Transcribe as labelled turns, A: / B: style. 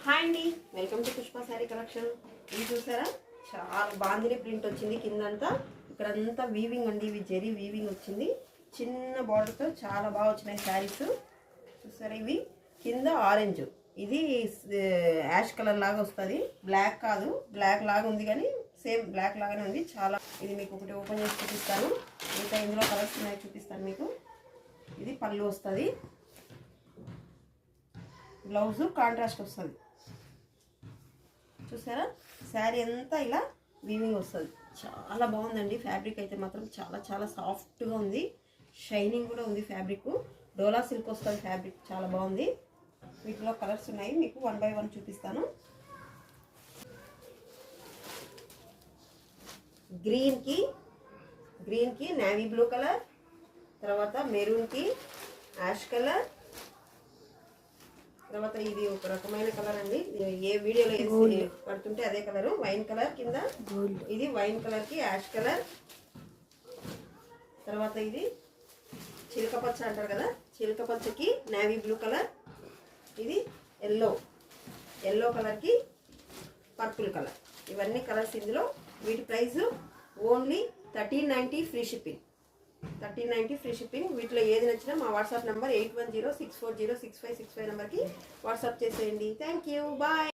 A: Hi అండి, welcome to Pushpa sari collection. ఇది చూసారా, చాలా బాందిని ప్రింట్ వచ్చింది. కిందంతా ఇక్కడంతా వీవింగ్ అండి, ఇవి జెరీ వీవింగ్ వచ్చింది. చిన్న బార్డర్తో చాలా బాగా వచ్చినాయి శారీస్. చూసారా, ఇవి కింద ఆరెంజ్, ఇది యాష్ కలర్ లాగా వస్తుంది. బ్లాక్ కాదు, బ్లాక్ లాగా ఉంది కానీ సేమ్ బ్లాక్ లాగానే ఉంది. చాలా ఇది మీకు ఒకటి ఓపెన్ చేసి చూపిస్తాను. ఇంకా ఇందులో కలర్స్ ఉన్నాయి, చూపిస్తాను మీకు. ఇది పళ్ళు వస్తుంది, బ్లౌజు కాంట్రాస్ట్ వస్తుంది. చూసారా, శారీ అంతా ఇలా వీవింగ్ వస్తుంది. చాలా బాగుందండి. ఫ్యాబ్రిక్ అయితే మాత్రం చాలా చాలా సాఫ్ట్గా ఉంది, షైనింగ్ కూడా ఉంది. ఫ్యాబ్రిక్ డోలా సిల్క్ వస్తుంది. ఫ్యాబ్రిక్ చాలా బాగుంది. వీటిలో కలర్స్ ఉన్నాయి, మీకు 1 by 1 చూపిస్తాను. గ్రీన్కి నేవీ బ్లూ కలర్, తర్వాత మెరూన్కి యాష్ కలర్, తర్వాత ఇది ఒక రకమైన కలర్ అండి. ఏ వీడియోలో వేసి పడుతుంటే అదే కలరు. వైన్ కలర్ కింద, ఇది వైన్ కలర్కి యాష్ కలర్, తర్వాత ఇది చిలక పచ్చ అంటారు కదా, చిలక పచ్చకి నేవీ బ్లూ కలర్, ఇది ఎల్లో కలర్కి పర్పుల్ కలర్. ఇవన్నీ కలర్స్ ఇందులో. వీటి price only 1390 free shipping. 1390 free shipping. వీటిలో ఏది నచ్చినా మా వాట్సాప్ నెంబర్ 8106406565 నెంబర్కి వాట్సాప్ చేసేయండి. Thank you, bye.